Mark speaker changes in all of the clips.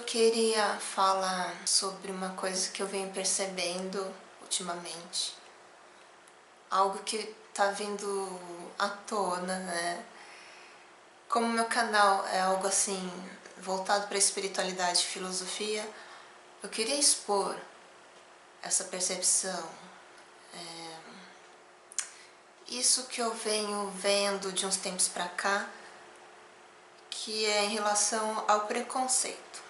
Speaker 1: queria falar sobre uma coisa que eu venho percebendo ultimamente. Algo que tá vindo à tona, né? Como meu canal é algo assim, voltado para espiritualidade e filosofia, eu queria expor essa percepção. Isso que eu venho vendo de uns tempos pra cá, que é em relação ao preconceito.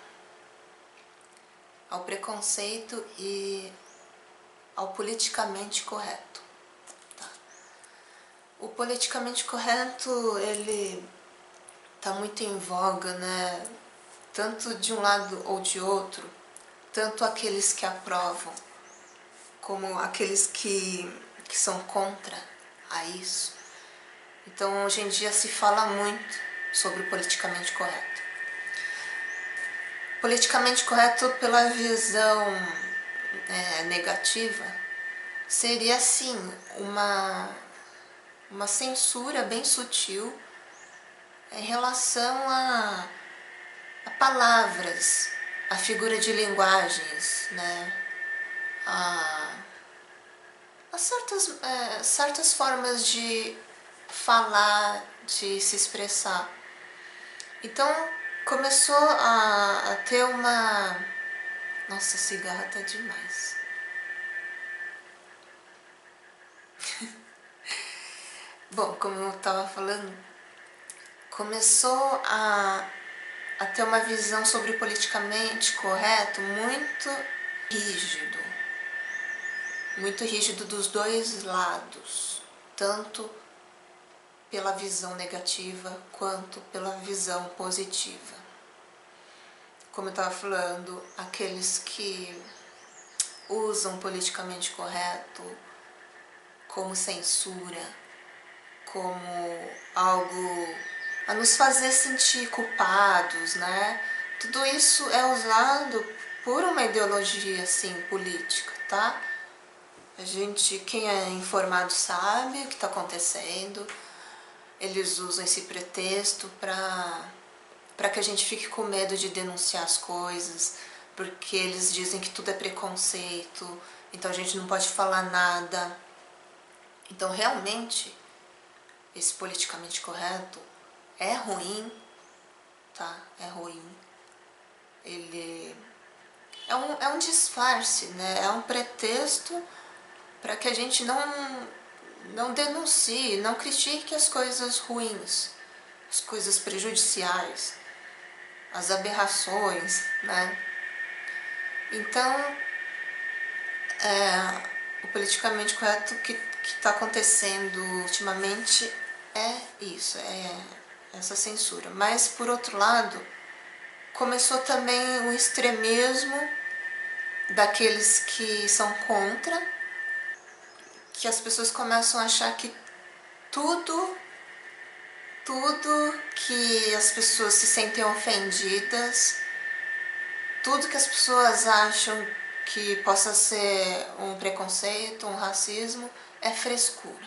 Speaker 1: Ao preconceito e ao politicamente correto. Tá? O politicamente correto, ele tá muito em voga, né? Tanto de um lado ou de outro, tanto aqueles que aprovam, como aqueles que são contra a isso. Então, hoje em dia se fala muito sobre o politicamente correto. Politicamente correto, pela visão negativa, seria assim uma censura bem sutil em relação a palavras, a figura de linguagens, né? a certas formas de falar, de se expressar. Então começou a ter uma... Nossa, cigarra tá demais. Bom, como eu estava falando, começou a ter uma visão sobre o politicamente correto muito rígido dos dois lados, tanto pela visão negativa quanto pela visão positiva. Como eu estava falando, aqueles que usam politicamente correto como censura, como algo a nos fazer sentir culpados, né? Tudo isso é usado por uma ideologia, assim, política, tá? Quem é informado sabe o que está acontecendo. Eles usam esse pretexto para que a gente fique com medo de denunciar as coisas, porque eles dizem que tudo é preconceito, então a gente não pode falar nada. Então, realmente, esse politicamente correto é ruim, tá? É ruim. Ele é um disfarce, né? É um pretexto para que a gente não denuncie, não critique as coisas ruins, as coisas prejudiciais, as aberrações, né? Então, o politicamente correto que está acontecendo ultimamente é isso, é essa censura. Mas, por outro lado, começou também o extremismo daqueles que são contra, que as pessoas começam a achar que tudo que as pessoas se sentem ofendidas, tudo que as pessoas acham que possa ser um preconceito, um racismo, é frescura.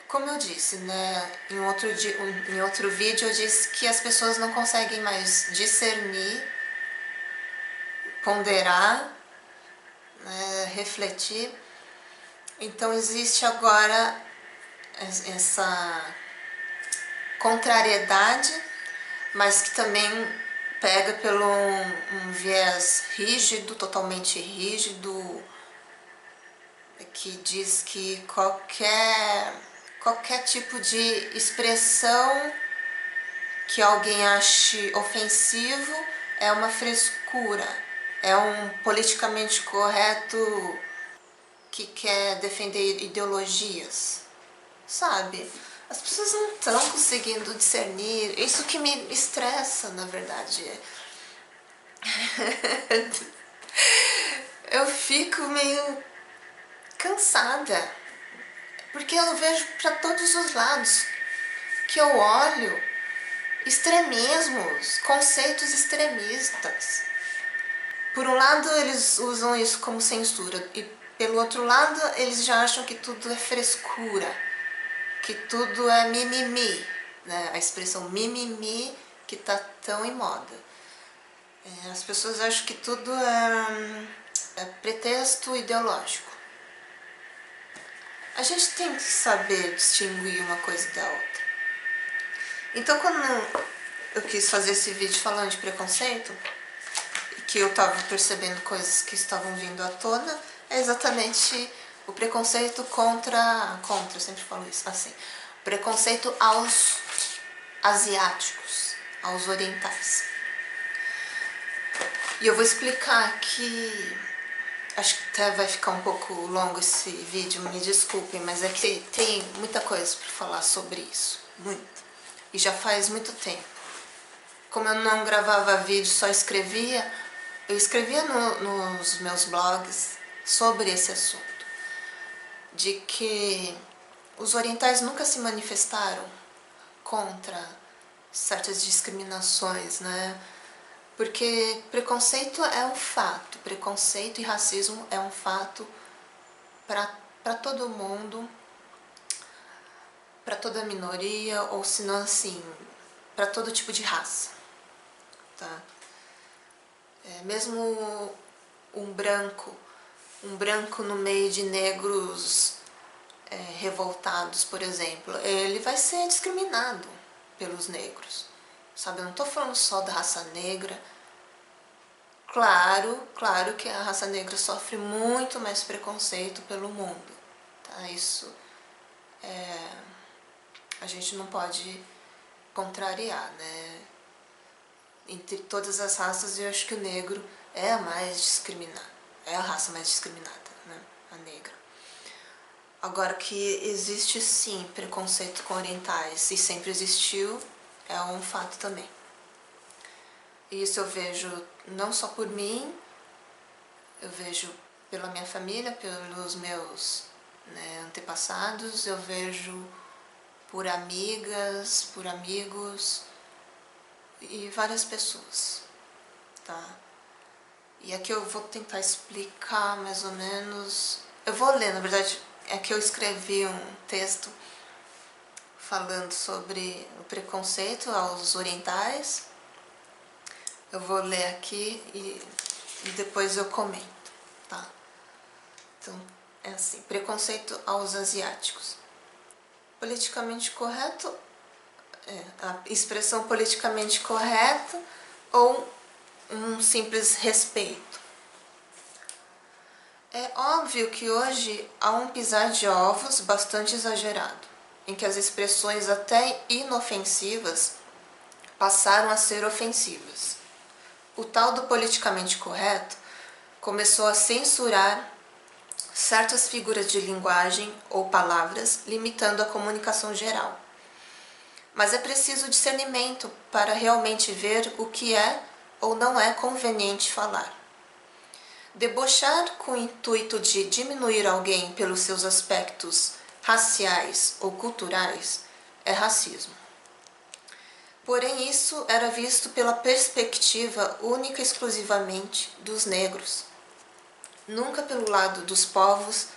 Speaker 1: Como eu disse, né, em outro vídeo eu disse que as pessoas não conseguem mais discernir, ponderar, né, refletir. Então existe agora essa contrariedade, mas que também pega pelo um viés rígido, totalmente rígido, que diz que qualquer tipo de expressão que alguém ache ofensivo é uma frescura, é um politicamente correto que quer defender ideologias, sabe? As pessoas não estão conseguindo discernir, isso que me estressa, na verdade. Eu fico meio cansada, porque eu vejo para todos os lados que eu olho extremismos, conceitos extremistas. Por um lado, eles usam isso como censura, e pelo outro lado, eles já acham que tudo é frescura, que tudo é mimimi, né? A expressão mimimi que está tão em moda. As pessoas acham que tudo é pretexto ideológico. A gente tem que saber distinguir uma coisa da outra. Então, quando eu quis fazer esse vídeo falando de preconceito, que eu estava percebendo coisas que estavam vindo à tona, é exatamente o preconceito contra, eu sempre falo isso assim, preconceito aos asiáticos, aos orientais. E eu vou explicar aqui, acho que até vai ficar um pouco longo esse vídeo, me desculpem, mas é que tem muita coisa para falar sobre isso, muito. E já faz muito tempo. Como eu não gravava vídeo, só escrevia, eu escrevia nos meus blogs sobre esse assunto. De que os orientais nunca se manifestaram contra certas discriminações, né? Porque preconceito é um fato, preconceito e racismo é um fato para todo mundo, para toda minoria, ou se não assim, para todo tipo de raça, tá? Mesmo um branco no meio de negros revoltados, por exemplo, ele vai ser discriminado pelos negros, sabe? Eu não estou falando só da raça negra. Claro que a raça negra sofre muito mais preconceito pelo mundo, tá? Isso a gente não pode contrariar, né? Entre todas as raças, eu acho que o negro é a mais discriminada, é a raça mais discriminada, né? A negra. Agora, que existe sim preconceito com orientais, e sempre existiu, é um fato também. E isso eu vejo não só por mim, eu vejo pela minha família, pelos meus antepassados, eu vejo por amigas, por amigos e várias pessoas, tá? E aqui eu vou tentar explicar mais ou menos. Eu vou ler, na verdade, é que eu escrevi um texto falando sobre o preconceito aos orientais. Eu vou ler aqui e depois eu comento, tá? Então, é assim, preconceito aos asiáticos. Politicamente correto, a expressão politicamente correto ou um simples respeito. É óbvio que hoje há um pisar de ovos bastante exagerado, em que as expressões até inofensivas passaram a ser ofensivas. O tal do politicamente correto começou a censurar certas figuras de linguagem ou palavras, limitando a comunicação geral. Mas é preciso discernimento para realmente ver o que é ou não é conveniente falar. Debochar com o intuito de diminuir alguém pelos seus aspectos raciais ou culturais é racismo. Porém, isso era visto pela perspectiva única e exclusivamente dos negros, nunca pelo lado dos povos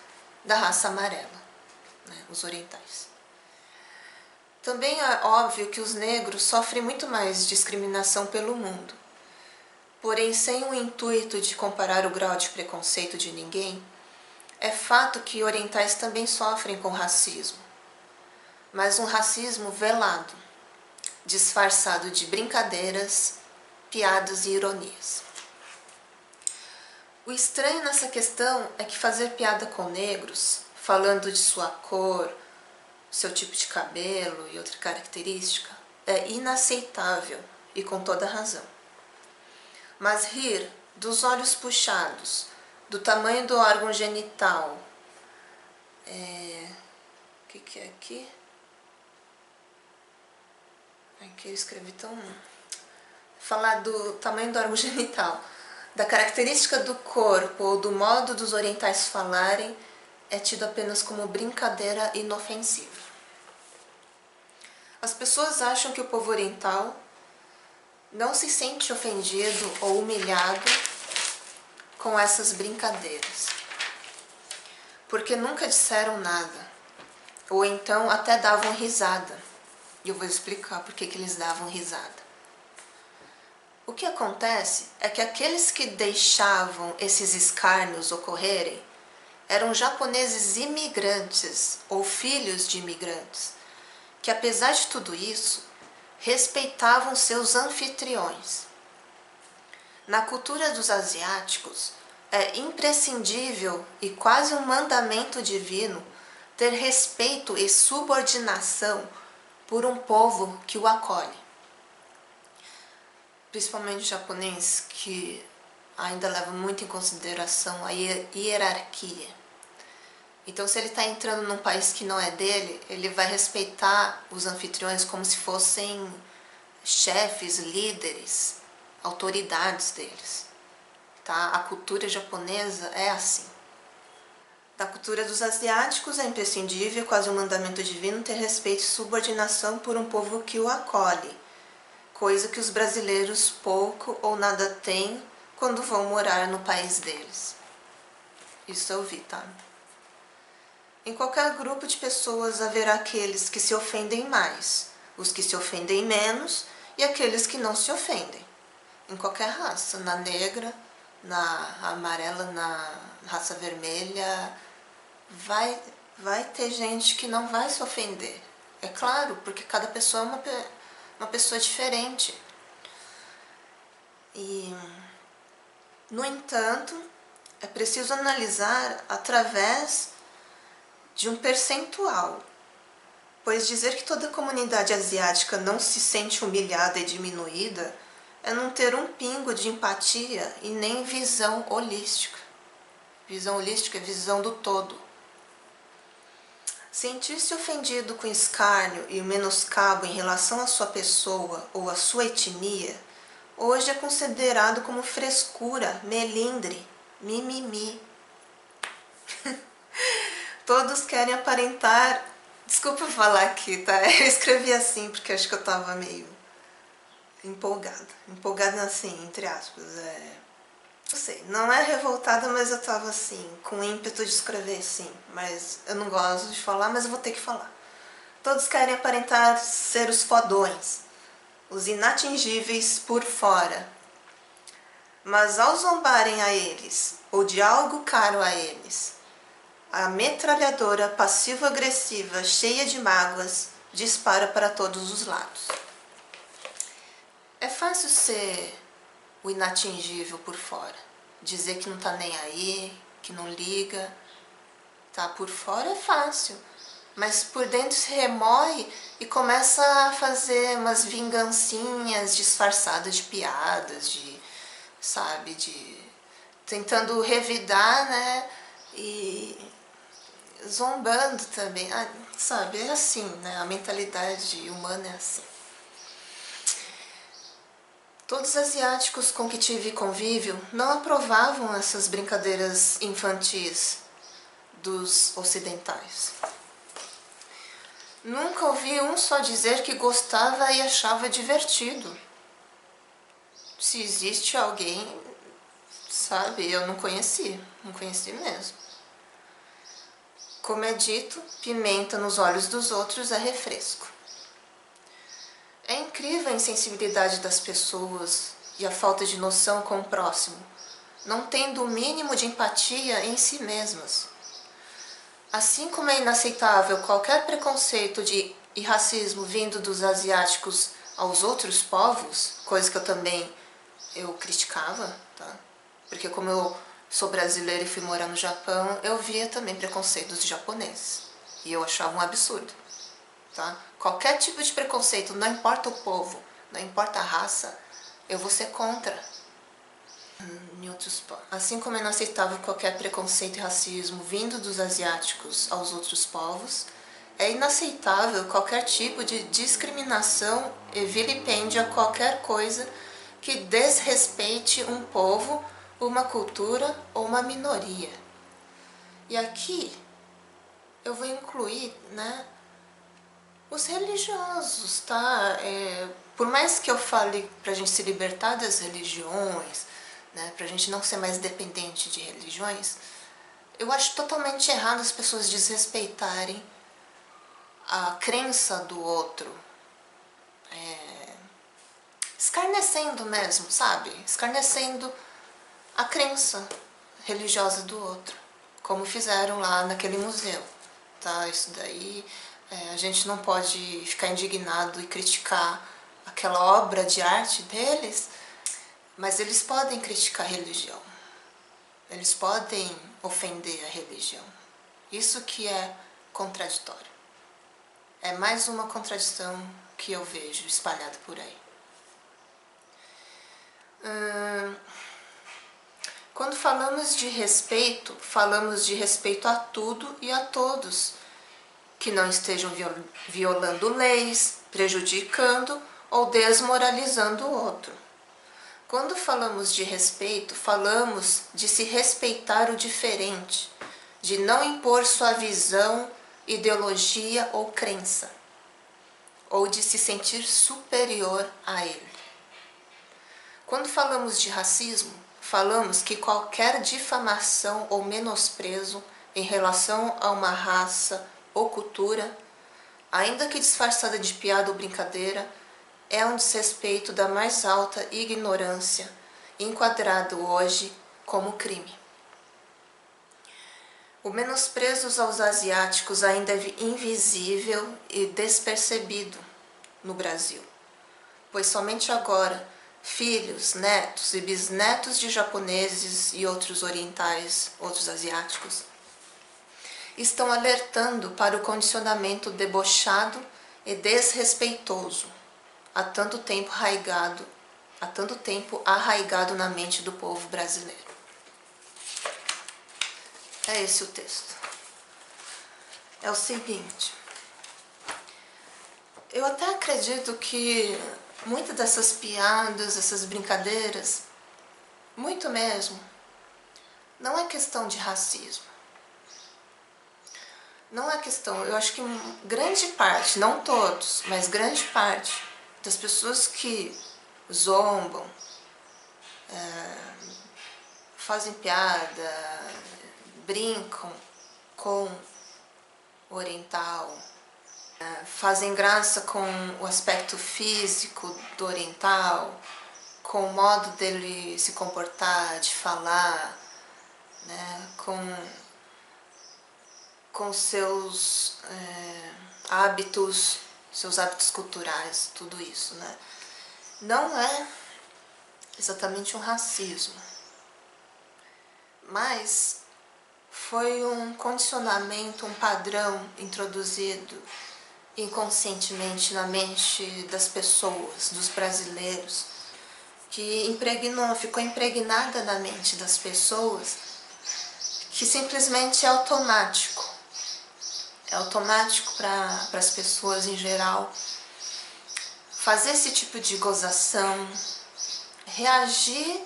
Speaker 1: da raça amarela, né, os orientais. Também é óbvio que os negros sofrem muito mais discriminação pelo mundo. Porém, sem o intuito de comparar o grau de preconceito de ninguém, é fato que orientais também sofrem com racismo, mas um racismo velado, disfarçado de brincadeiras, piadas e ironias. O estranho nessa questão é que fazer piada com negros, falando de sua cor, seu tipo de cabelo e outra característica, é inaceitável e com toda razão. Mas rir dos olhos puxados, do tamanho do órgão genital, o que é aqui? Aqui eu escrevi tão... Falar do tamanho do órgão genital, da característica do corpo ou do modo dos orientais falarem, é tido apenas como brincadeira inofensiva. As pessoas acham que o povo oriental não se sente ofendido ou humilhado com essas brincadeiras, porque nunca disseram nada, ou então até davam risada. E eu vou explicar por que eles davam risada. O que acontece é que aqueles que deixavam esses escárnios ocorrerem eram japoneses imigrantes ou filhos de imigrantes, que apesar de tudo isso, respeitavam seus anfitriões. Na cultura dos asiáticos, é imprescindível e quase um mandamento divino ter respeito e subordinação por um povo que o acolhe. Principalmente o japonês, que ainda leva muito em consideração a hierarquia. Então, se ele está entrando num país que não é dele, ele vai respeitar os anfitriões como se fossem chefes, líderes, autoridades deles. Tá? A cultura japonesa é assim. Na cultura dos asiáticos é imprescindível, quase um mandamento divino, ter respeito e subordinação por um povo que o acolhe, coisa que os brasileiros pouco ou nada têm quando vão morar no país deles. Isso eu vi, tá? Em qualquer grupo de pessoas haverá aqueles que se ofendem mais, os que se ofendem menos e aqueles que não se ofendem. Em qualquer raça, na negra, na amarela, na raça vermelha, vai ter gente que não vai se ofender. É claro, porque cada pessoa é uma pessoa diferente. E, no entanto, é preciso analisar através de um percentual, pois dizer que toda a comunidade asiática não se sente humilhada e diminuída é não ter um pingo de empatia e nem visão holística. Visão holística é visão do todo. Sentir-se ofendido com escárnio e o menoscabo em relação à sua pessoa ou à sua etnia, hoje é considerado como frescura, melindre, mimimi. Todos querem aparentar... Desculpa eu falar aqui, tá? Eu escrevi assim porque acho que eu tava meio empolgada. Empolgada assim, entre aspas. Não sei, não é revoltada, mas eu tava assim, com ímpeto de escrever assim. Mas eu não gosto de falar, mas eu vou ter que falar. Todos querem aparentar ser os fodões, os inatingíveis por fora. Mas ao zombarem a eles, ou de algo caro a eles, a metralhadora passivo-agressiva, cheia de mágoas, dispara para todos os lados. É fácil ser o inatingível por fora, dizer que não tá nem aí, que não liga. Tá, por fora é fácil, mas por dentro se remoe e começa a fazer umas vingancinhas disfarçadas de piadas, sabe, tentando revidar, né, e zombando também, sabe, é assim, né, a mentalidade humana é assim. Todos os asiáticos com que tive convívio não aprovavam essas brincadeiras infantis dos ocidentais. Nunca ouvi um só dizer que gostava e achava divertido. Se existe alguém, sabe, eu não conheci mesmo. Como é dito, pimenta nos olhos dos outros é refresco. É incrível a insensibilidade das pessoas e a falta de noção com o próximo, não tendo o mínimo de empatia em si mesmas. Assim como é inaceitável qualquer preconceito e racismo vindo dos asiáticos aos outros povos, coisa que eu também criticava, tá? Porque como eu sou brasileira e fui morar no Japão, eu via também preconceitos de japoneses. E eu achava um absurdo. Tá? Qualquer tipo de preconceito, não importa o povo, não importa a raça, eu vou ser contra. Assim como é inaceitável qualquer preconceito e racismo vindo dos asiáticos aos outros povos, é inaceitável qualquer tipo de discriminação e vilipêndio a qualquer coisa que desrespeite um povo, uma cultura ou uma minoria. E aqui eu vou incluir, né, os religiosos, tá? Por mais que eu fale pra gente se libertar das religiões, né, pra gente não ser mais dependente de religiões, eu acho totalmente errado as pessoas desrespeitarem a crença do outro. escarnecendo mesmo, sabe? Escarnecendo a crença religiosa do outro, como fizeram lá naquele museu, tá? Isso daí, a gente não pode ficar indignado e criticar aquela obra de arte deles, mas eles podem criticar a religião, eles podem ofender a religião. Isso que é contraditório. É mais uma contradição que eu vejo espalhada por aí. Quando falamos de respeito a tudo e a todos, que não estejam violando leis, prejudicando ou desmoralizando o outro. Quando falamos de respeito, falamos de se respeitar o diferente, de não impor sua visão, ideologia ou crença, ou de se sentir superior a ele. Quando falamos de racismo, falamos que qualquer difamação ou menosprezo em relação a uma raça ou cultura, ainda que disfarçada de piada ou brincadeira, é um desrespeito da mais alta ignorância, enquadrado hoje como crime. O menosprezo aos asiáticos ainda é invisível e despercebido no Brasil, pois somente agora filhos, netos e bisnetos de japoneses e outros orientais, outros asiáticos, estão alertando para o condicionamento debochado e desrespeitoso há tanto tempo arraigado na mente do povo brasileiro. É esse o texto. É o seguinte: eu até acredito que muitas dessas piadas, essas brincadeiras, muito mesmo, não é questão de racismo. Não é questão, eu acho que grande parte, não todos, mas grande parte das pessoas que zombam, fazem piada, brincam com o oriental, fazem graça com o aspecto físico do oriental, com o modo dele se comportar, de falar, né, com seus hábitos culturais, tudo isso, né? Não é exatamente um racismo, mas foi um condicionamento, um padrão introduzido inconscientemente na mente das pessoas, dos brasileiros, que ficou impregnada na mente das pessoas, que simplesmente é automático. É automático para as pessoas em geral fazer esse tipo de gozação, reagir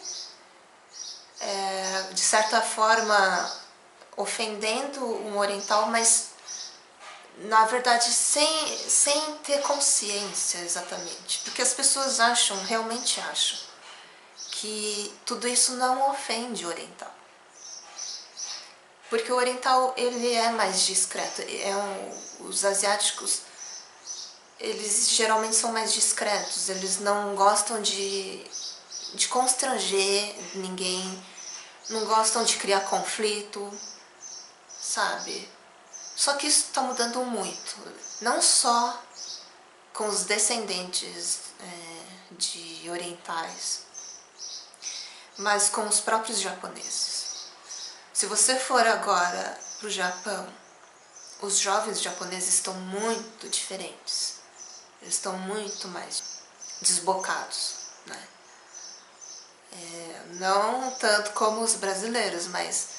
Speaker 1: de certa forma ofendendo um oriental, mas na verdade sem ter consciência exatamente, porque as pessoas realmente acham que tudo isso não ofende o oriental. Porque o oriental, ele é mais discreto, os asiáticos, eles geralmente são mais discretos, eles não gostam de constranger ninguém, não gostam de criar conflito, sabe? Só que isso está mudando muito, não só com os descendentes de orientais, mas com os próprios japoneses. Se você for agora para o Japão, os jovens japoneses estão muito diferentes. Eles estão muito mais desbocados, né? Não tanto como os brasileiros, mas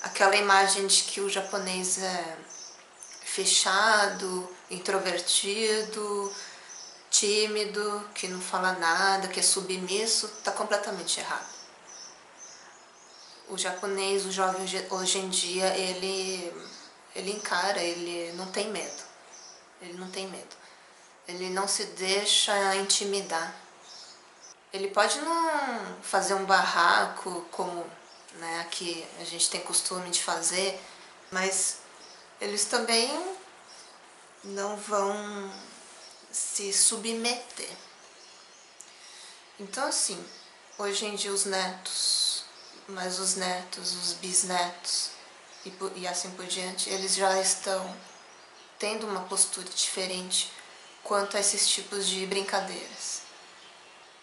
Speaker 1: aquela imagem de que o japonês é fechado, introvertido, tímido, que não fala nada, que é submisso, está completamente errado. O japonês, o jovem hoje em dia, ele encara, ele não tem medo. Ele não tem medo. Ele não se deixa intimidar. Ele pode não fazer um barraco, como, né, aqui a gente tem costume de fazer, mas eles também não vão se submeter. Então assim, hoje em dia os netos, mas os netos, os bisnetos e assim por diante, eles já estão tendo uma postura diferente quanto a esses tipos de brincadeiras.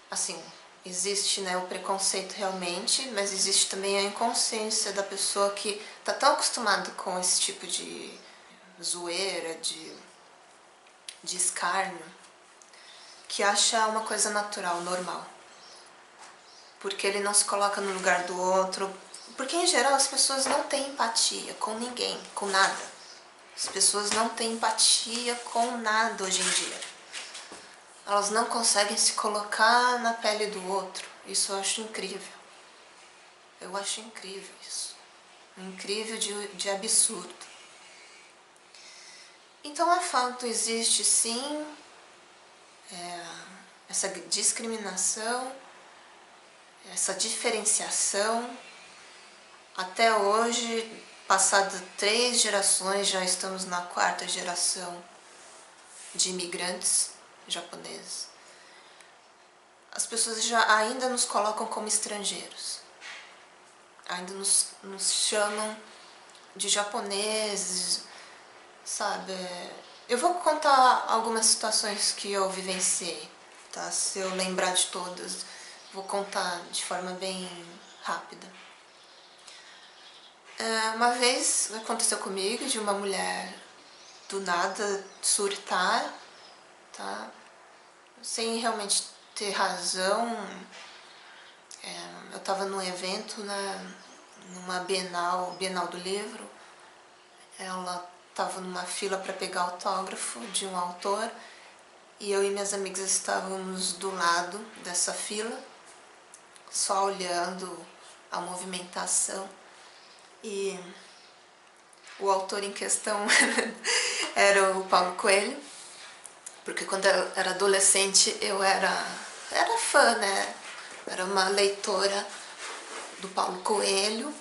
Speaker 1: Assim, existe, né, o preconceito realmente, mas existe também a inconsciência da pessoa que está tão acostumada com esse tipo de zoeira, de escárnio, que acha uma coisa natural, normal. Porque ele não se coloca no lugar do outro. Porque, em geral, as pessoas não têm empatia com ninguém, com nada. As pessoas não têm empatia com nada hoje em dia. Elas não conseguem se colocar na pele do outro. Isso eu acho incrível. Eu acho incrível isso. Incrível de absurdo. Então, é fato, existe sim essa discriminação, essa diferenciação. Até hoje, passado 3 gerações, já estamos na 4ª geração de imigrantes japoneses. As pessoas já ainda nos colocam como estrangeiros, ainda nos chamam de japoneses, sabe? Eu vou contar algumas situações que eu vivenciei, tá? Se eu lembrar de todas, vou contar de forma bem rápida. Uma vez aconteceu comigo de uma mulher do nada surtar, tá? Sem realmente ter razão. Eu estava num evento, né, numa Bienal do Livro. Ela estava numa fila para pegar autógrafo de um autor e eu e minhas amigas estávamos do lado dessa fila, só olhando a movimentação. E o autor em questão era o Paulo Coelho, porque quando eu era adolescente eu era fã, né? Era uma leitora do Paulo Coelho,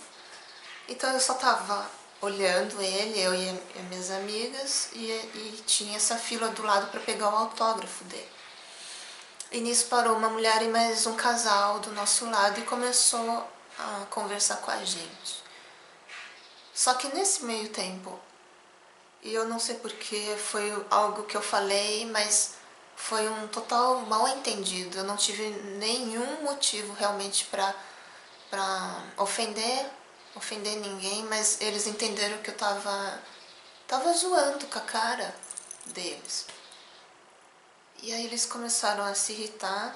Speaker 1: então eu só tava olhando ele, eu e as minhas amigas, e tinha essa fila do lado para pegar o autógrafo dele. E nisso parou uma mulher e mais um casal do nosso lado e começou a conversar com a gente. Só que nesse meio tempo, e eu não sei porque foi algo que eu falei, mas foi um total mal entendido. Eu não tive nenhum motivo realmente para ofender ninguém, mas eles entenderam que eu tava zoando com a cara deles. E aí eles começaram a se irritar,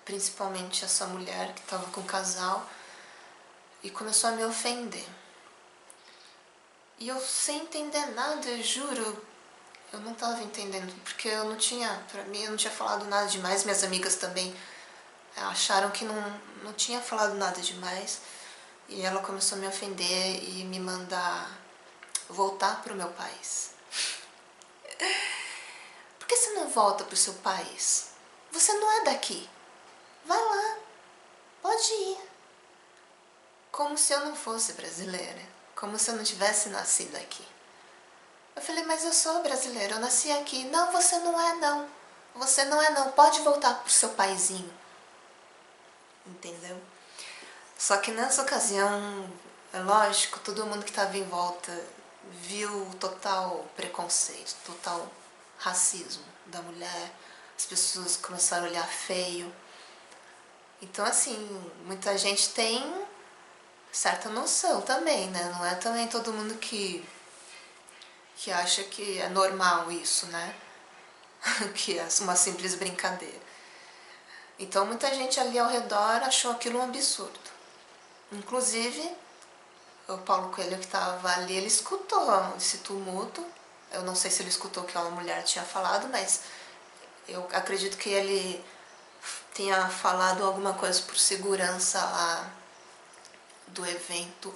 Speaker 1: principalmente essa mulher que estava com o casal, e começou a me ofender. E eu sem entender nada, eu juro, eu não estava entendendo, porque eu não tinha, pra mim, eu não tinha falado nada demais, minhas amigas também acharam que não tinha falado nada demais, e ela começou a me ofender e me mandar voltar pro meu país. Por que você não volta pro seu país? Você não é daqui. Vai lá, pode ir. Como se eu não fosse brasileira, como se eu não tivesse nascido aqui. Eu falei, mas eu sou brasileira, eu nasci aqui. Não, você não é não. Você não é não, pode voltar pro seu paizinho. Entendeu? Só que nessa ocasião, é lógico, todo mundo que estava em volta viu o total preconceito, total racismo da mulher. As pessoas começaram a olhar feio. Então, assim, muita gente tem certa noção também, né? Não é também todo mundo que acha que é normal isso, né? Que é uma simples brincadeira. Então, muita gente ali ao redor achou aquilo um absurdo. Inclusive, o Paulo Coelho que estava ali, ele escutou esse tumulto. Eu não sei se ele escutou o que aquela mulher tinha falado, mas eu acredito que ele tenha falado alguma coisa por segurança lá do evento.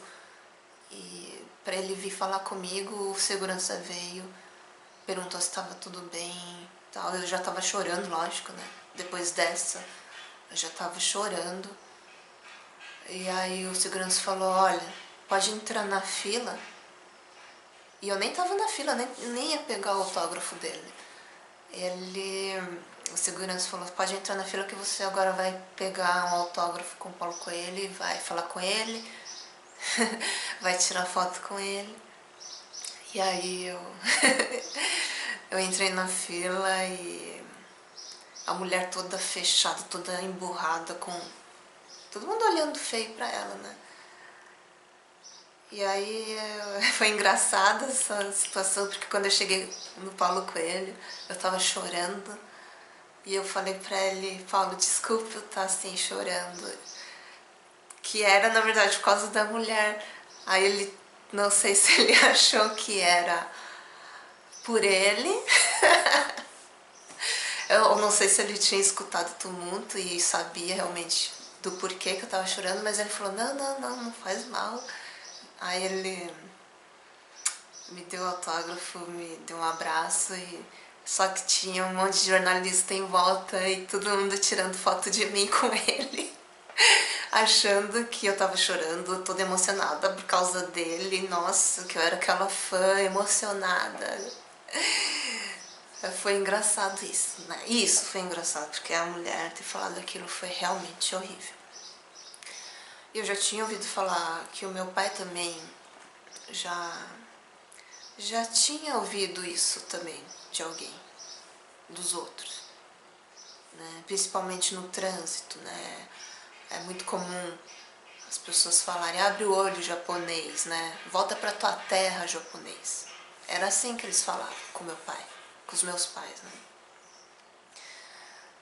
Speaker 1: E para ele vir falar comigo, o segurança veio, perguntou se estava tudo bem, tal. Eu já estava chorando, lógico, né? Depois dessa, eu já estava chorando. E aí o segurança falou, olha, pode entrar na fila. E eu nem estava na fila, nem ia pegar o autógrafo dele. Ele o segurança falou, pode entrar na fila que você agora vai pegar um autógrafo com o Paulo Coelho, vai falar com ele, vai tirar foto com ele. E aí eu entrei na fila e a mulher toda fechada, toda emburrada, com todo mundo olhando feio pra ela, né? E aí foi engraçada essa situação, porque quando eu cheguei no Paulo Coelho, eu tava chorando. E eu falei pra ele, Paulo, desculpa eu estar assim chorando. Que era, na verdade, por causa da mulher. Aí ele, não sei se ele achou que era por ele. Eu não sei se ele tinha escutado o tumulto e sabia realmente do porquê que eu tava chorando, mas ele falou, não faz mal. Aí ele me deu autógrafo, me deu um abraço, e só que tinha um monte de jornalista em volta e todo mundo tirando foto de mim com ele, achando que eu tava chorando, toda emocionada por causa dele. Nossa, que eu era aquela fã emocionada. Foi engraçado isso, né? Isso foi engraçado, porque a mulher ter falado aquilo foi realmente horrível. Eu já tinha ouvido falar que o meu pai também já tinha ouvido isso também de alguém, dos outros, né? Principalmente no trânsito, né? É muito comum as pessoas falarem, abre o olho, japonês, né? Volta pra tua terra, japonês. Era assim que eles falavam com meu pai, com os meus pais, né?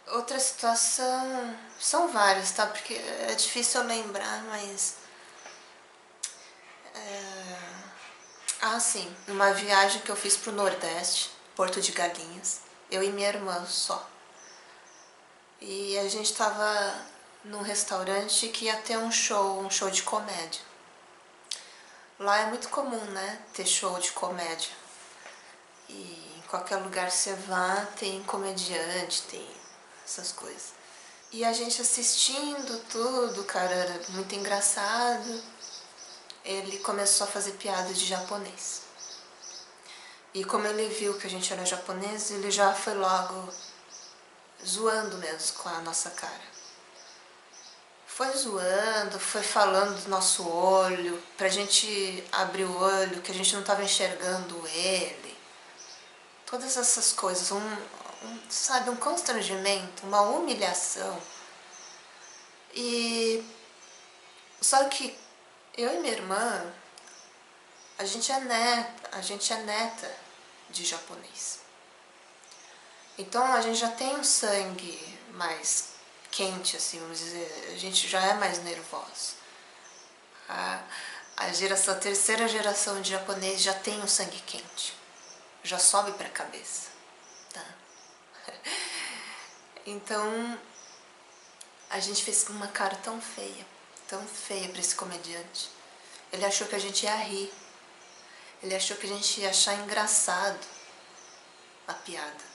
Speaker 1: Outra situação, são várias, tá? Porque é difícil eu lembrar, mas... sim, uma viagem que eu fiz pro Nordeste, Porto de Galinhas, eu e minha irmã só. E a gente tava num restaurante que ia ter um show de comédia. Lá é muito comum, né, ter show de comédia. E em qualquer lugar que você vá, tem comediante, tem essas coisas. E a gente assistindo tudo, o cara era muito engraçado. Ele começou a fazer piada de japonês. E como ele viu que a gente era japonês, ele já foi logo zoando mesmo com a nossa cara. Foi zoando, foi falando do nosso olho, pra gente abrir o olho, que a gente não tava enxergando ele. Todas essas coisas, sabe, um constrangimento, uma humilhação. E só que eu e minha irmã, a gente é neta de japonês. Então a gente já tem um sangue mais quente, assim, vamos dizer, a gente já é mais nervosa. A terceira geração de japonês já tem um sangue quente, já sobe pra cabeça, tá? Então a gente fez uma cara tão feia pra esse comediante. Ele achou que a gente ia rir, ele achou que a gente ia achar engraçado a piada.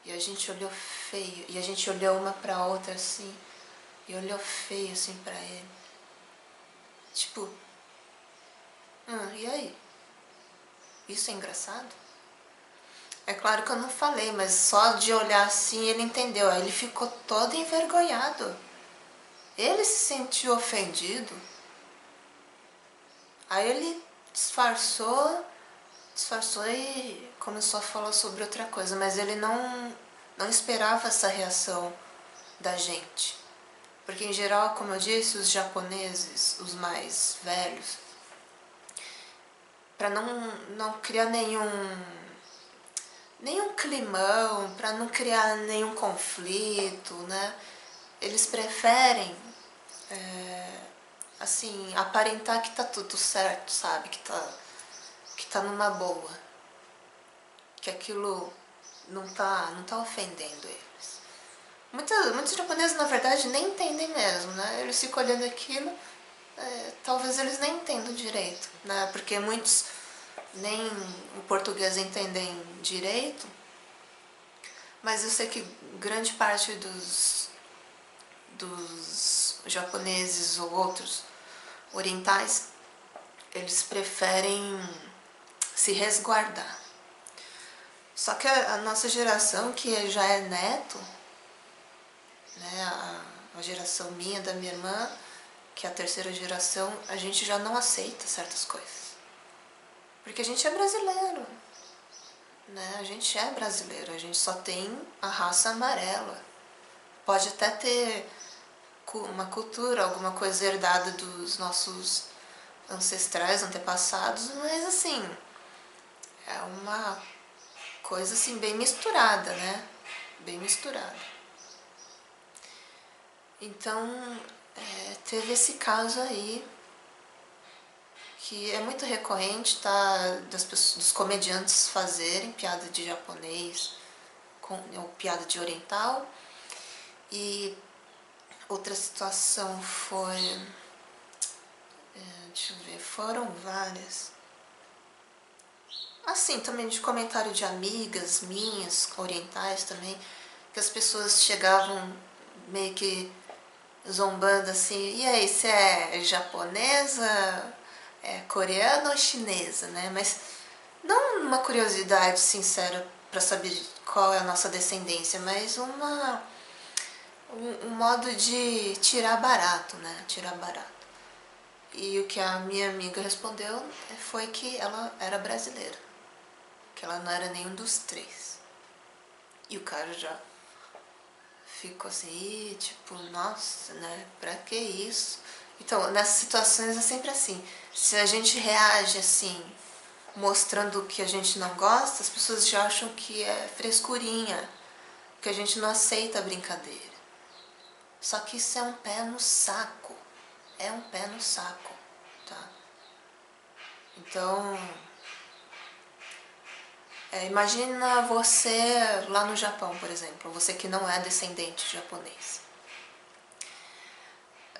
Speaker 1: E a gente olhou feio, e a gente olhou uma pra outra assim, e olhou feio assim pra ele. Tipo, e aí? Isso é engraçado? É claro que eu não falei, mas só de olhar assim ele entendeu. Aí ele ficou todo envergonhado. Ele se sentiu ofendido. Aí ele disfarçou e começou a falar sobre outra coisa, mas ele não esperava essa reação da gente. Porque em geral, como eu disse, os japoneses, os mais velhos, para não criar nenhum climão, para não criar nenhum conflito, né? Eles preferem assim, aparentar que tá tudo certo, sabe? Que tá numa boa. Que aquilo não tá ofendendo eles. Muitos japoneses, na verdade, nem entendem mesmo, né? Eles ficam olhando aquilo, talvez eles nem entendam direito, né? Porque muitos nem o português entendem direito, mas eu sei que grande parte dos japoneses ou outros orientais, eles preferem se resguardar. Só que a nossa geração, que já é neto, né, a geração minha, da minha irmã, que é a terceira geração, a gente já não aceita certas coisas. Porque a gente é brasileiro, né? A gente é brasileiro, a gente só tem a raça amarela. Pode até ter uma cultura, alguma coisa herdada dos nossos ancestrais, antepassados, mas assim, é uma coisa assim bem misturada, né? Bem misturada. Então, teve esse caso aí, que é muito recorrente, tá, dos comediantes fazerem piada de japonês ou piada de oriental. E outra situação foi, deixa eu ver, foram várias. Assim, também de comentário de amigas minhas, orientais também, que as pessoas chegavam meio que zombando assim, e aí, você é japonesa, coreana ou chinesa, né? Mas não uma curiosidade sincera para saber qual é a nossa descendência, mas um modo de tirar barato, né? Tirar barato. E o que a minha amiga respondeu foi que ela era brasileira, que ela não era nenhum dos três. E o cara já ficou assim, tipo, nossa, né? Pra que isso? Então, nessas situações é sempre assim. Se a gente reage assim, mostrando o que a gente não gosta, as pessoas já acham que é frescurinha, que a gente não aceita a brincadeira. Só que isso é um pé no saco. É um pé no saco, tá? Então, imagina você lá no Japão, por exemplo, você que não é descendente de japonês.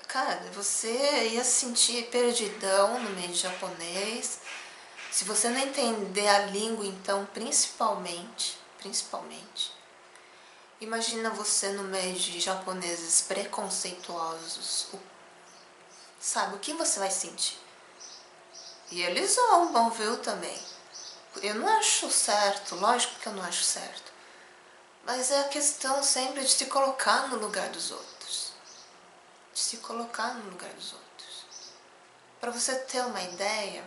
Speaker 1: Cara, você ia se sentir perdidão no meio de japonês. Se você não entender a língua, então, principalmente, imagina você no meio de japoneses preconceituosos. Sabe, o que você vai sentir? E eles zombam, viu, também. Eu não acho certo, lógico que eu não acho certo. Mas é a questão sempre de se colocar no lugar dos outros. De se colocar no lugar dos outros. Para você ter uma ideia,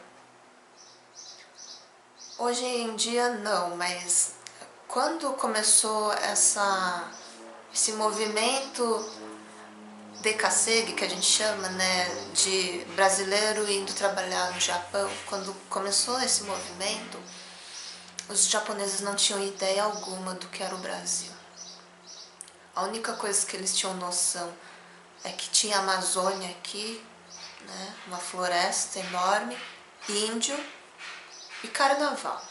Speaker 1: hoje em dia não, mas quando começou esse movimento Dekasegi, que a gente chama, né, de brasileiro indo trabalhar no Japão, quando começou esse movimento, os japoneses não tinham ideia alguma do que era o Brasil. A única coisa que eles tinham noção é que tinha a Amazônia aqui, né, uma floresta enorme, índio e carnaval.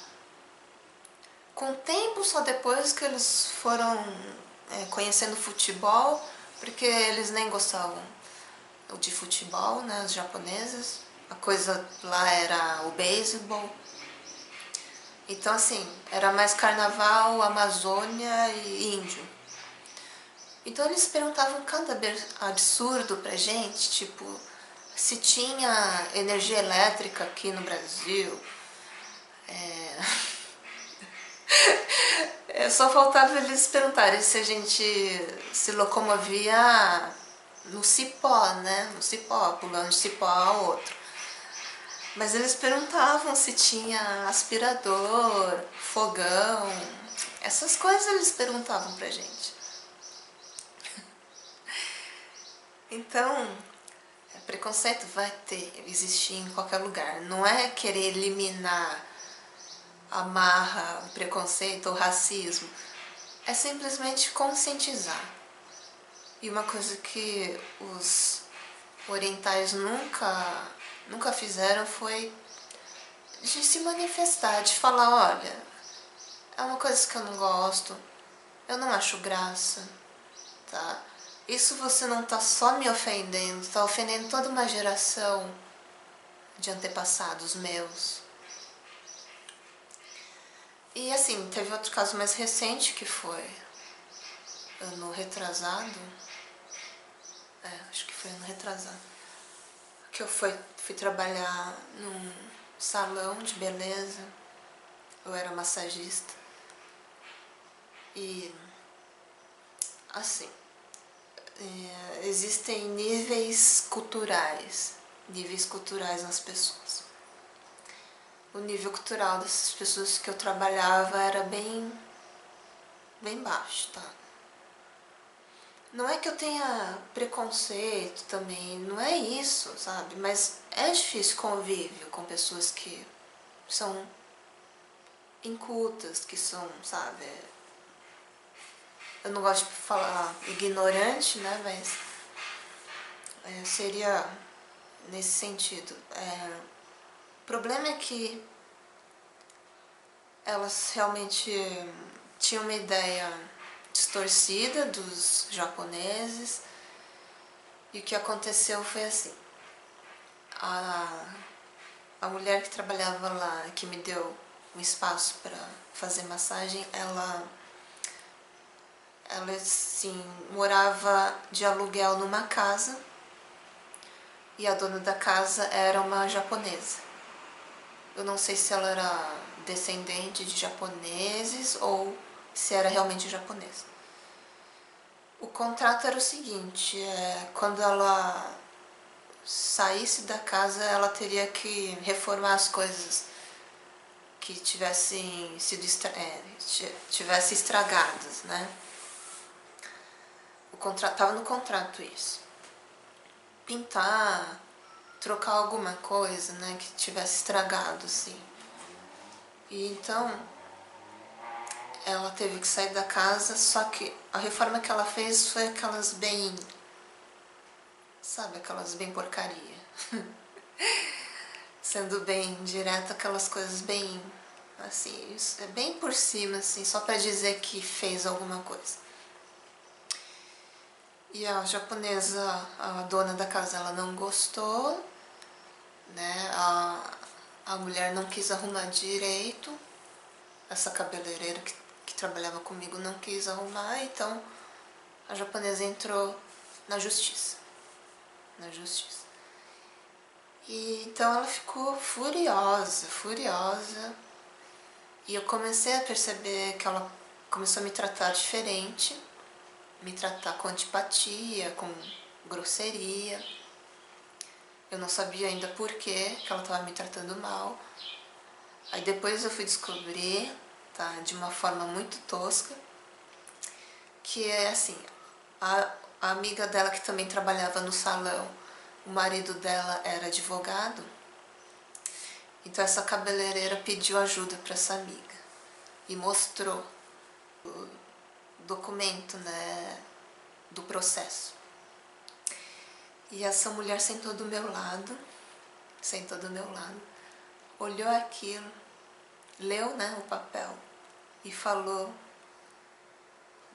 Speaker 1: Com o tempo, só depois que eles foram conhecendo futebol, porque eles nem gostavam de futebol, né, os japoneses. A coisa lá era o beisebol. Então, assim, era mais carnaval, Amazônia e índio. Então eles perguntavam cada absurdo pra gente, tipo, se tinha energia elétrica aqui no Brasil. Só faltava eles perguntarem se a gente se locomovia no cipó, né? No cipó, pulando de cipó ao outro. Mas eles perguntavam se tinha aspirador, fogão, essas coisas eles perguntavam pra gente. Então, preconceito vai existir em qualquer lugar. Não é querer eliminar a marra, o preconceito, o racismo. É simplesmente conscientizar. E uma coisa que os orientais nunca fizeram foi de se manifestar, de falar, olha, é uma coisa que eu não gosto, eu não acho graça, tá? Isso você não tá só me ofendendo, tá ofendendo toda uma geração de antepassados meus. E assim, teve outro caso mais recente que foi ano retrasado, acho que foi ano retrasado, que eu fui trabalhar num salão de beleza, eu era massagista, E assim, existem níveis culturais nas pessoas. O nível cultural dessas pessoas que eu trabalhava era bem baixo, tá? Não é que eu tenha preconceito também, não é isso, sabe? Mas é difícil convívio com pessoas que são incultas, que são, sabe? Eu não gosto de falar ignorante, né? Mas seria nesse sentido. O problema é que elas realmente tinham uma ideia distorcida dos japoneses, e o que aconteceu foi assim: a mulher que trabalhava lá, que me deu um espaço para fazer massagem, ela assim, morava de aluguel numa casa, e a dona da casa era uma japonesa. Eu não sei se ela era descendente de japoneses ou se era realmente japonesa. O contrato era o seguinte: quando ela saísse da casa, ela teria que reformar as coisas que tivessem sido estragadas, né? Tava no contrato isso. Pintar, trocar alguma coisa, né, que tivesse estragado, assim. E então ela teve que sair da casa, só que a reforma que ela fez foi aquelas bem, sabe, aquelas bem porcaria. Sendo bem direta, aquelas coisas bem, assim, bem por cima, assim, só pra dizer que fez alguma coisa. E a japonesa, a dona da casa, ela não gostou, né? A mulher não quis arrumar direito, essa cabeleireira que trabalhava comigo não quis arrumar, então a japonesa entrou na justiça. E então ela ficou furiosa, e eu comecei a perceber que ela começou a me tratar diferente, me tratar com antipatia, com grosseria. Eu não sabia ainda por que ela estava me tratando mal. Aí depois eu fui descobrir, tá, de uma forma muito tosca, que é assim, a amiga dela que também trabalhava no salão, o marido dela era advogado, então essa cabeleireira pediu ajuda para essa amiga e mostrou o documento, né, do processo. E essa mulher sentou do meu lado, olhou aquilo, leu, né, o papel e falou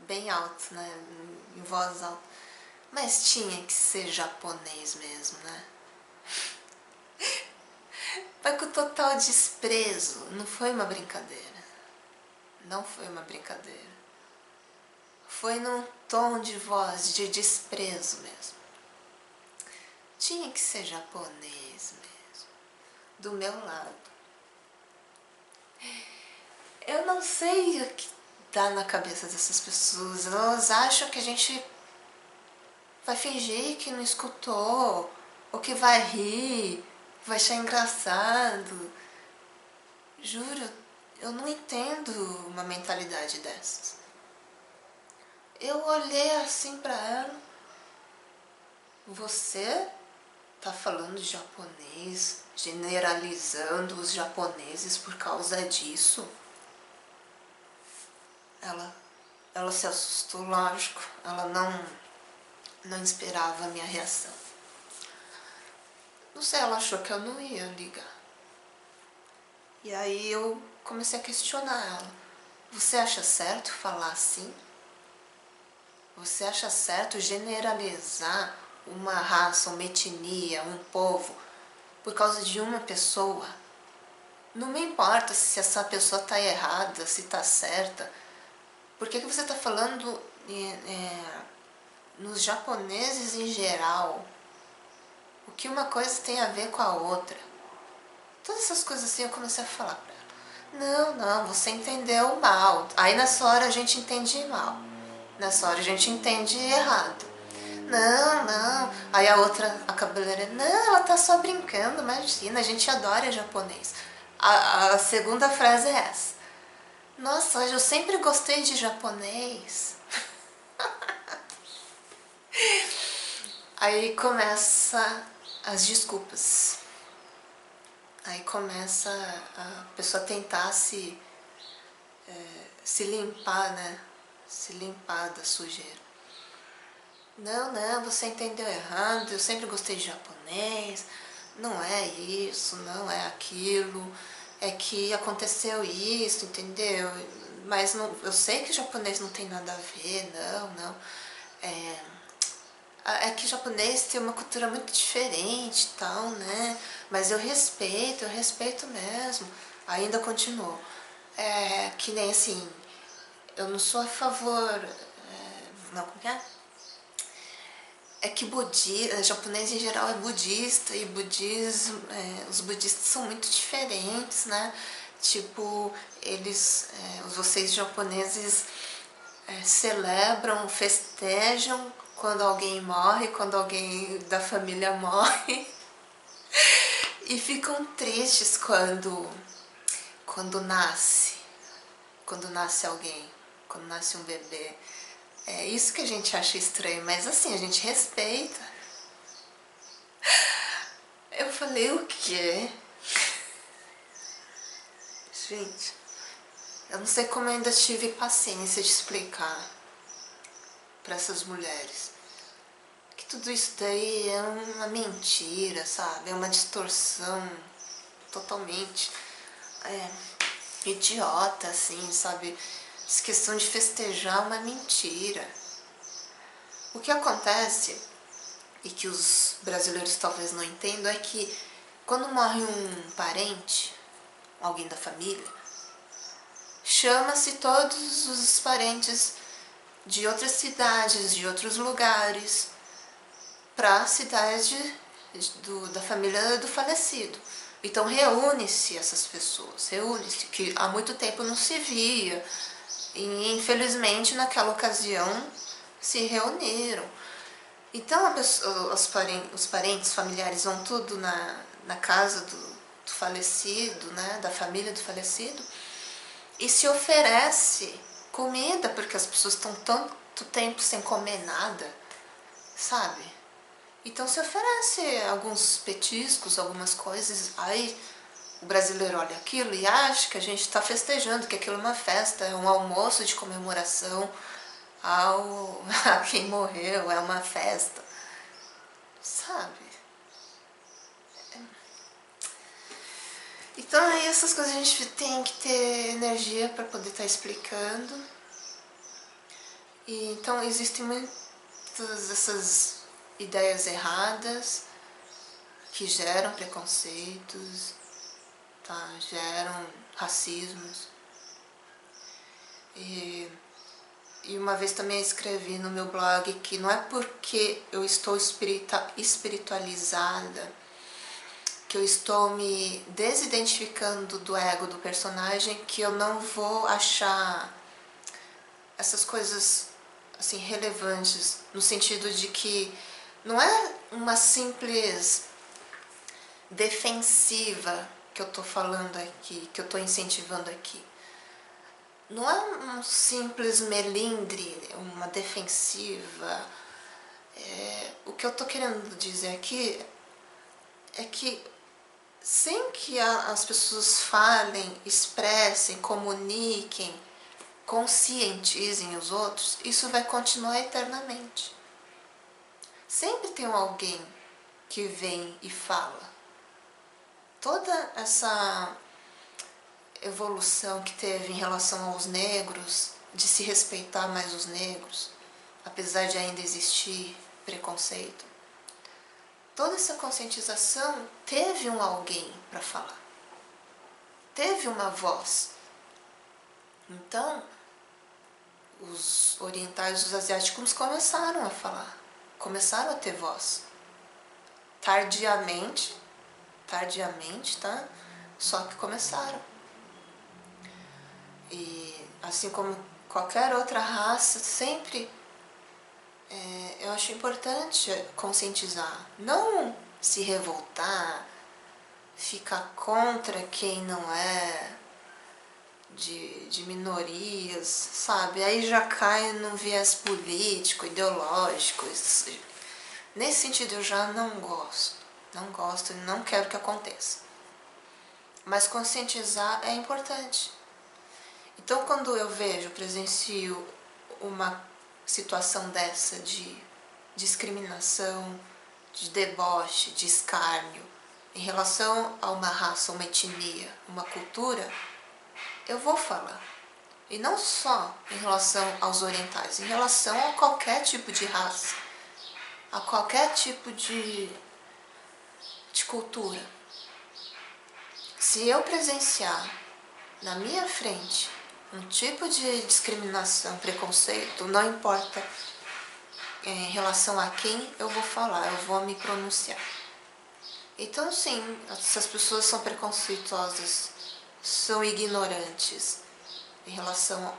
Speaker 1: bem alto, né, em voz alta: mas tinha que ser japonês mesmo, né? Foi com total desprezo, não foi uma brincadeira. Não foi uma brincadeira. Foi num tom de voz de desprezo mesmo. Tinha que ser japonês mesmo, do meu lado. Eu não sei o que dá na cabeça dessas pessoas. Elas acham que a gente vai fingir que não escutou, ou que vai rir, vai achar engraçado. Juro, eu não entendo uma mentalidade dessas. Eu olhei assim pra ela: você tá falando de japonês, generalizando os japoneses por causa disso? Ela se assustou, lógico, ela não esperava a minha reação. Não sei, ela achou que eu não ia ligar. E aí eu comecei a questionar ela: você acha certo falar assim? Você acha certo generalizar uma raça, uma etnia, um povo por causa de uma pessoa? Não me importa se essa pessoa está errada, se está certa. Por que você está falando nos japoneses em geral? que uma coisa tem a ver com a outra. Todas essas coisas assim eu comecei a falar pra ela. Não, não, você entendeu mal. Aí nessa hora a gente entende mal. Nessa hora a gente entende errado. Não, não. Aí a outra, a cabeleireira, não, ela tá só brincando, imagina, a gente adora japonês. A segunda frase é essa. Nossa, eu sempre gostei de japonês. Aí começa as desculpas. Aí começa a pessoa tentar se limpar, né? Se limpar da sujeira. Não, não, você entendeu errado, eu sempre gostei de japonês, não é isso, não é aquilo, é que aconteceu isso, entendeu? Mas não, eu sei que japonês não tem nada a ver, não, não. É que japonês tem uma cultura muito diferente e tal, né? Mas eu respeito mesmo. Ainda continuou. É que nem assim, eu não sou a favor. Não, como que é? É que japonês em geral é budista e budismo, os budistas são muito diferentes, né? Tipo, vocês japoneses celebram, festejam quando alguém morre, quando alguém da família morre e ficam tristes quando nasce alguém, quando nasce um bebê. É isso que a gente acha estranho, mas assim, a gente respeita. Eu falei, o quê? Gente, eu não sei como eu ainda tive paciência de explicar para essas mulheres que tudo isso daí é uma mentira, sabe? É uma distorção totalmente idiota, assim, sabe? Essa questão de festejar uma mentira. O que acontece, e que os brasileiros talvez não entendam, é que quando morre um parente, alguém da família, chama-se todos os parentes de outras cidades, de outros lugares, para a cidade da família do falecido. Então reúne-se essas pessoas, reúne-se, que há muito tempo não se via, e infelizmente naquela ocasião se reuniram. Então os parentes familiares vão tudo na casa do falecido, né, da família do falecido, e se oferece comida, porque as pessoas estão tanto tempo sem comer nada, sabe? Então se oferece alguns petiscos, algumas coisas, aí o brasileiro olha aquilo e acha que a gente está festejando, que aquilo é uma festa, é um almoço de comemoração a quem morreu, é uma festa, sabe? Então aí essas coisas a gente tem que ter energia para poder estar explicando. E então existem muitas essas ideias erradas que geram preconceitos, tá? Geram racismos. E uma vez também escrevi no meu blog que não é porque eu estou espiritualizada que eu estou me desidentificando do ego do personagem que eu não vou achar essas coisas assim relevantes, no sentido de que não é uma simples defensiva que eu tô falando aqui, que eu tô incentivando aqui. Não é um simples melindre, uma defensiva. O que eu tô querendo dizer aqui é que sem que as pessoas falem, expressem, comuniquem, conscientizem os outros, isso vai continuar eternamente. Sempre tem alguém que vem e fala. Toda essa evolução que teve em relação aos negros, de se respeitar mais os negros, apesar de ainda existir preconceito, toda essa conscientização teve um alguém para falar, teve uma voz. Então, os orientais, os asiáticos começaram a falar, começaram a ter voz. Tardiamente, tá? Só que começaram. E assim como qualquer outra raça, sempre eu acho importante conscientizar. Não se revoltar, ficar contra quem não é, de minorias, sabe? Aí já cai num viés político, ideológico. Nesse sentido eu já não gosto. Não gosto e não quero que aconteça. Mas conscientizar é importante. Então quando eu vejo, presencio uma situação dessa de discriminação, de deboche, de escárnio, em relação a uma raça, uma etnia, uma cultura, eu vou falar. E não só em relação aos orientais, em relação a qualquer tipo de raça, a qualquer tipo de cultura. Se eu presenciar na minha frente um tipo de discriminação, preconceito, não importa em relação a quem eu vou falar, eu vou me pronunciar. Então sim, essas pessoas são preconceituosas, são ignorantes em relação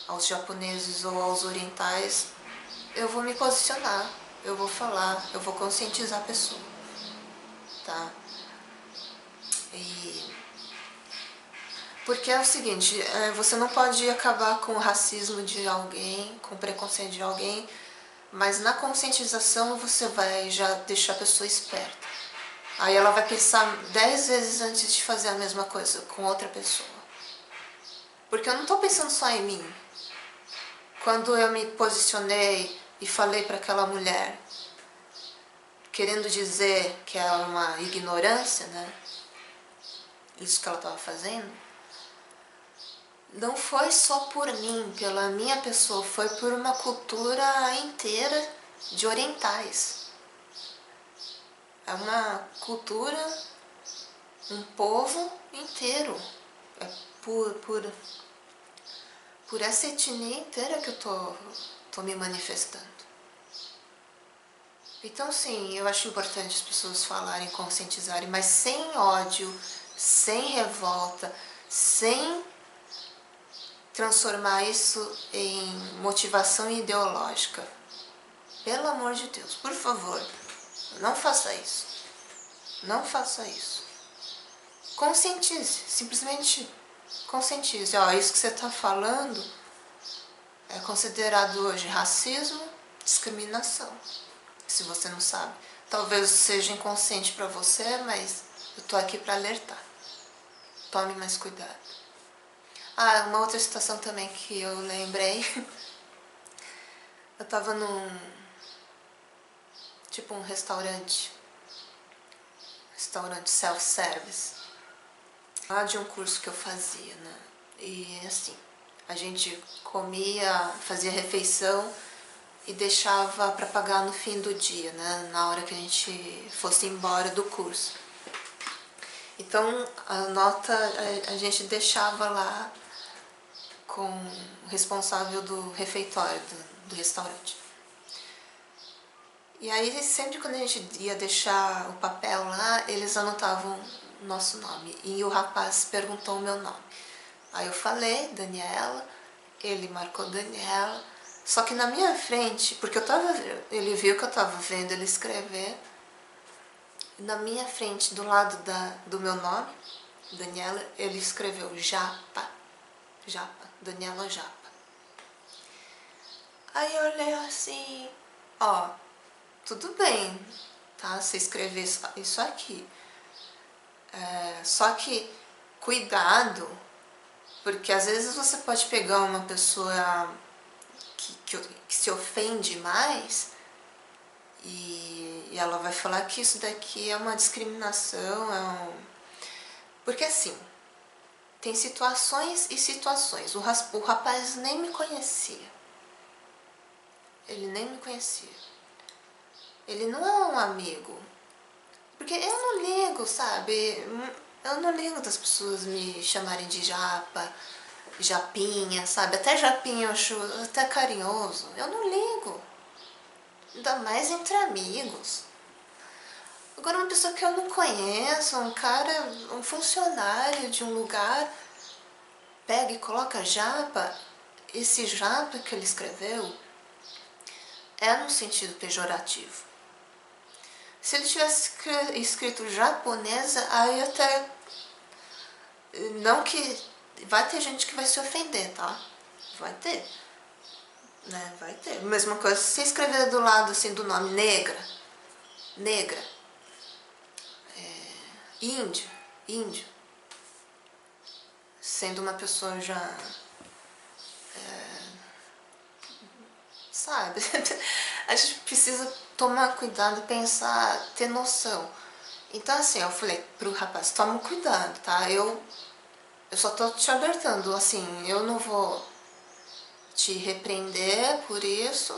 Speaker 1: aos japoneses ou aos orientais, eu vou me posicionar, eu vou falar, eu vou conscientizar a pessoa, tá? Porque é o seguinte, você não pode acabar com o racismo de alguém, com o preconceito de alguém, mas na conscientização você vai já deixar a pessoa esperta. Aí ela vai pensar 10 vezes antes de fazer a mesma coisa com outra pessoa. Porque eu não estou pensando só em mim. Quando eu me posicionei e falei para aquela mulher, querendo dizer que é uma ignorância, né? Isso que ela estava fazendo, não foi só por mim, pela minha pessoa, foi por uma cultura inteira de orientais. É uma cultura, um povo inteiro. É por essa etnia inteira que eu tô me manifestando. Então sim, eu acho importante as pessoas falarem, conscientizarem, mas sem ódio, sem revolta, sem transformar isso em motivação ideológica. Pelo amor de Deus, por favor, não faça isso. Não faça isso. Conscientize, simplesmente conscientize. Ó, isso que você está falando é considerado hoje racismo, discriminação. Se você não sabe. Talvez seja inconsciente para você, mas eu tô aqui para alertar. Tome mais cuidado. Ah, uma outra situação também que eu lembrei. Eu tava tipo um restaurante self-service, lá de um curso que eu fazia, né? E assim, a gente comia, fazia refeição e deixava para pagar no fim do dia, né? Na hora que a gente fosse embora do curso. Então a nota a gente deixava lá com o responsável do refeitório do restaurante. E aí sempre quando a gente ia deixar o papel lá, eles anotavam o nosso nome. E o rapaz perguntou o meu nome. Aí eu falei, Daniela, ele marcou Daniela. Só que na minha frente, porque ele viu que eu estava vendo ele escrever, na minha frente, do lado do meu nome, Daniela, ele escreveu Japa, Daniela Japa. Aí eu olhei assim, ó, tudo bem, tá, você escrever isso aqui. Só que cuidado, porque às vezes você pode pegar uma pessoa que se ofende mais e ela vai falar que isso daqui é uma discriminação, porque assim, tem situações e situações. O rapaz nem me conhecia. Ele nem me conhecia. Ele não é um amigo. Porque eu não ligo, sabe? Eu não ligo das pessoas me chamarem de japa, japinha, sabe? Até japinha eu acho até carinhoso. Eu não ligo. Ainda mais entre amigos. Agora uma pessoa que eu não conheço, um cara, um funcionário de um lugar, pega e coloca japa, esse japa que ele escreveu é no sentido pejorativo. Se ele tivesse escrito japonesa, aí até... Não que... Vai ter gente que vai se ofender, tá? Vai ter. Né? Vai ter. Mesma coisa, se escrever do lado assim do nome negra, negra, índio, índio, sendo uma pessoa já... sabe? A gente precisa tomar cuidado, pensar, ter noção. Então assim, eu falei pro rapaz, toma cuidado, tá? Eu só tô te alertando, assim, eu não vou te repreender por isso,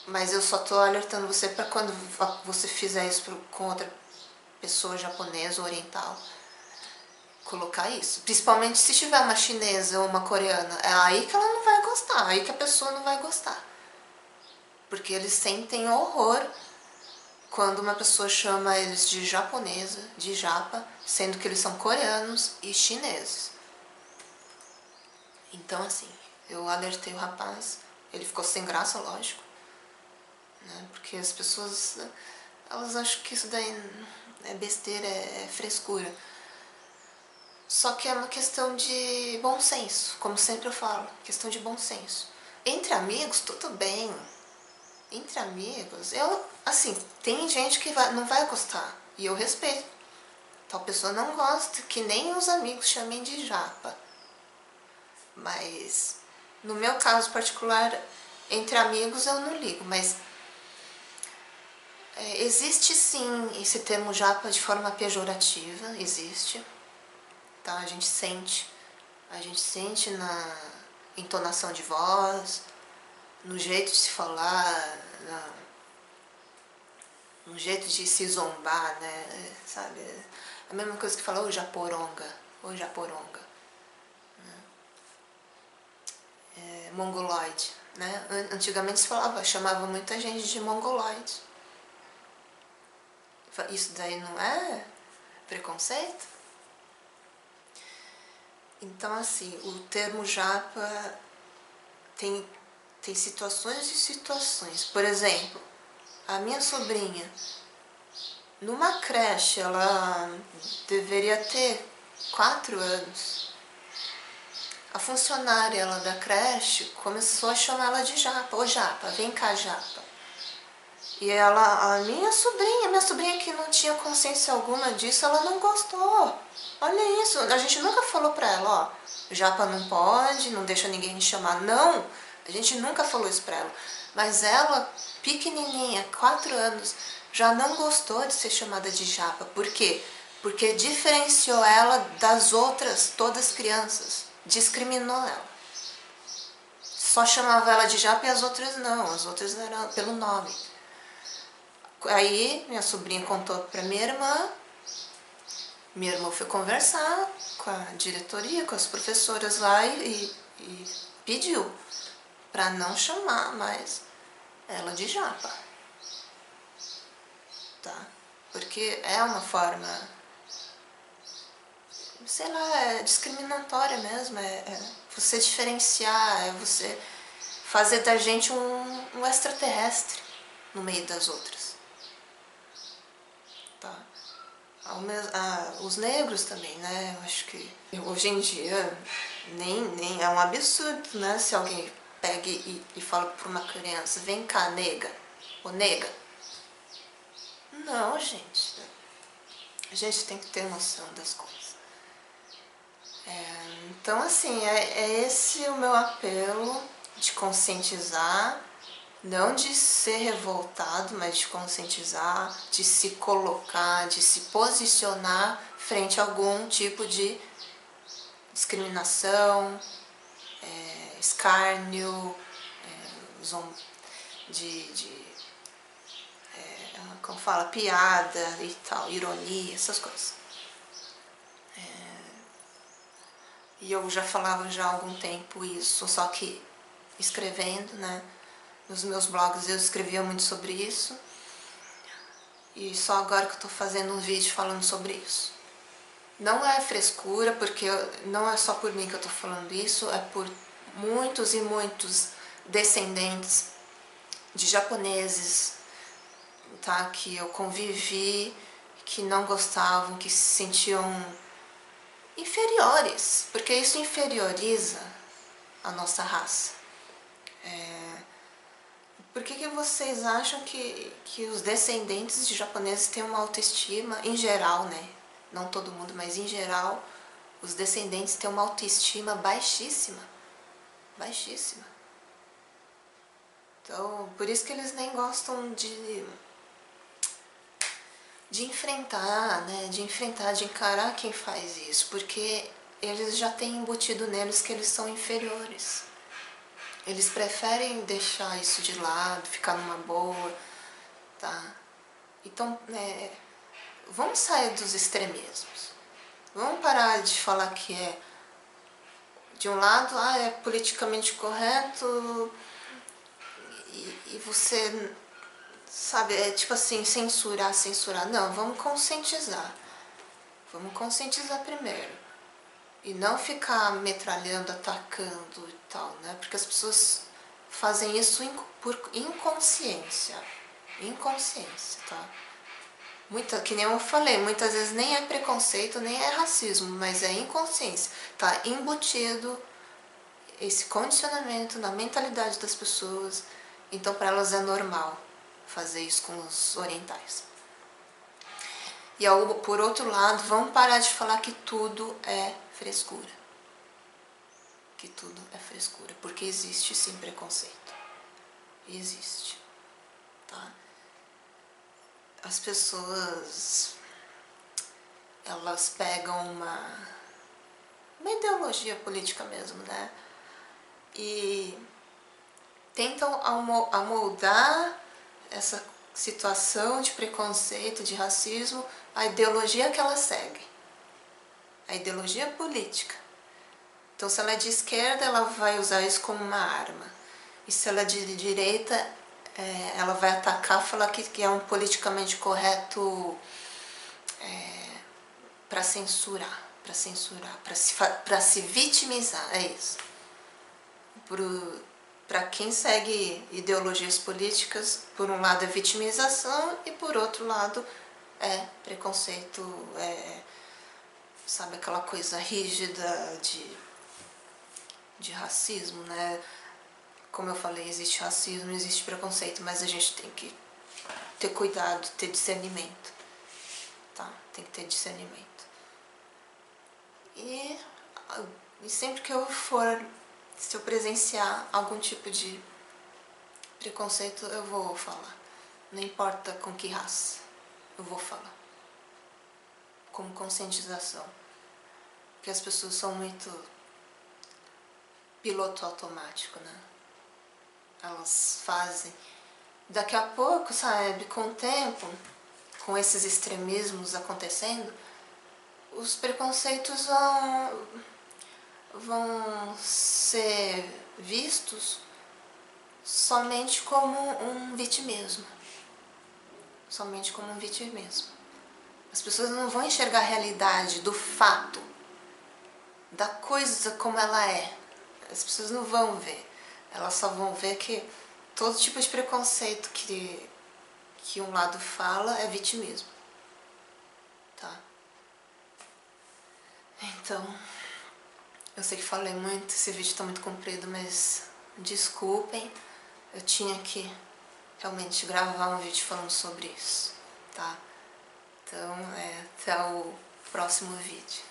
Speaker 1: mas eu só tô alertando você para quando você fizer isso com outra pessoa japonesa ou oriental, colocar isso. Principalmente se tiver uma chinesa ou uma coreana, é aí que ela não vai gostar, aí que a pessoa não vai gostar. Porque eles sentem horror quando uma pessoa chama eles de japonesa, de japa, sendo que eles são coreanos e chineses. Então assim, eu alertei o rapaz, ele ficou sem graça, lógico, né? Porque as pessoas, elas acham que isso daí é besteira, é frescura. Só que é uma questão de bom senso, como sempre eu falo, questão de bom senso. Entre amigos, tudo bem. Entre amigos, assim, tem gente que não vai gostar, e eu respeito. Tal pessoa não gosta, que nem os amigos chamem de japa. Mas, no meu caso particular, entre amigos eu não ligo, mas existe sim esse termo japa de forma pejorativa, existe. Tá? A gente sente na entonação de voz, no jeito de se falar, no jeito de se zombar, né? Sabe? A mesma coisa que falar, ô japoronga, ô japoronga. Mongoloide, né? Antigamente se falava, chamava muita gente de mongoloide. Isso daí não é preconceito? Então assim, o termo japa tem situações e situações. Por exemplo, a minha sobrinha, numa creche, ela deveria ter 4 anos. A funcionária da creche começou a chamar ela de japa. Ô japa, vem cá japa. E a minha sobrinha que não tinha consciência alguma disso, ela não gostou. Olha isso, a gente nunca falou pra ela, ó, japa não pode, não deixa ninguém me chamar. Não, a gente nunca falou isso pra ela. Mas ela, pequenininha, 4 anos, já não gostou de ser chamada de japa. Por quê? Porque diferenciou ela das outras, todas crianças. Discriminou ela. Só chamava ela de japa e as outras não. As outras eram pelo nome. Aí minha sobrinha contou pra minha irmã. Minha irmã foi conversar com a diretoria, com as professoras lá e pediu pra não chamar mais ela de japa. Tá? Porque é uma forma, sei lá, é discriminatória mesmo, é você diferenciar, é você fazer da gente um extraterrestre no meio das outras. Tá? Os negros também, né? Eu acho que hoje em dia nem é um absurdo, né? Se alguém pega e fala para uma criança, vem cá, nega, ou nega. Não, gente. A gente tem que ter noção das coisas. Então, assim, é esse o meu apelo de conscientizar, não de ser revoltado, mas de conscientizar, de se colocar, de se posicionar frente a algum tipo de discriminação, escárnio, como fala, piada e tal, ironia, essas coisas. E eu já falava já há algum tempo isso, só que escrevendo, né? Nos meus blogs eu escrevia muito sobre isso. E só agora que eu tô fazendo um vídeo falando sobre isso. Não é frescura, porque não é só por mim que eu tô falando isso, é por muitos e muitos descendentes de japoneses, tá, que eu convivi, que não gostavam, que se sentiam inferiores, porque isso inferioriza a nossa raça. Por que vocês acham que os descendentes de japoneses têm uma autoestima, em geral, né? Não todo mundo, mas em geral, os descendentes têm uma autoestima baixíssima. Baixíssima. Então, por isso que eles nem gostam de enfrentar, né? De encarar quem faz isso, porque eles já têm embutido neles que eles são inferiores. Eles preferem deixar isso de lado, ficar numa boa, tá? Então, vamos sair dos extremismos. Vamos parar de falar que é, de um lado, é politicamente correto e você, sabe, é tipo assim, censurar. Não, vamos conscientizar. Vamos conscientizar primeiro. E não ficar metralhando, atacando e tal, né? Porque as pessoas fazem isso por inconsciência. Inconsciência, tá? Que nem eu falei, muitas vezes nem é preconceito, nem é racismo, mas é inconsciência. Tá embutido esse condicionamento na mentalidade das pessoas. Então para elas é normal fazer isso com os orientais. E por outro lado, vamos parar de falar que tudo é frescura. Que tudo é frescura, porque existe sim preconceito. Existe, tá? As pessoas, elas pegam uma ideologia política mesmo, né? E tentam amoldar essa situação de preconceito, de racismo, a ideologia que ela segue, a ideologia política. Então, se ela é de esquerda, ela vai usar isso como uma arma. E se ela é de direita, ela vai atacar, falar que é um politicamente correto para censurar, para se vitimizar, é isso. Para quem segue ideologias políticas, por um lado é vitimização e por outro lado é preconceito, sabe, aquela coisa rígida de racismo, né? Como eu falei, existe racismo, existe preconceito, mas a gente tem que ter cuidado, ter discernimento, tá? Tem que ter discernimento. E sempre que eu for, se eu presenciar algum tipo de preconceito, eu vou falar. Não importa com que raça, eu vou falar. Como conscientização. Porque as pessoas são muito piloto automático, né? Elas fazem. Daqui a pouco, sabe, com o tempo, com esses extremismos acontecendo, os preconceitos vão ser vistos somente como um vitimismo. Somente como um vitimismo. As pessoas não vão enxergar a realidade do fato, da coisa como ela é. As pessoas não vão ver. Elas só vão ver que todo tipo de preconceito que um lado fala é vitimismo. Tá? Então, eu sei que falei muito, esse vídeo está muito comprido, mas desculpem. Eu tinha que realmente gravar um vídeo falando sobre isso, tá? Então, até o próximo vídeo.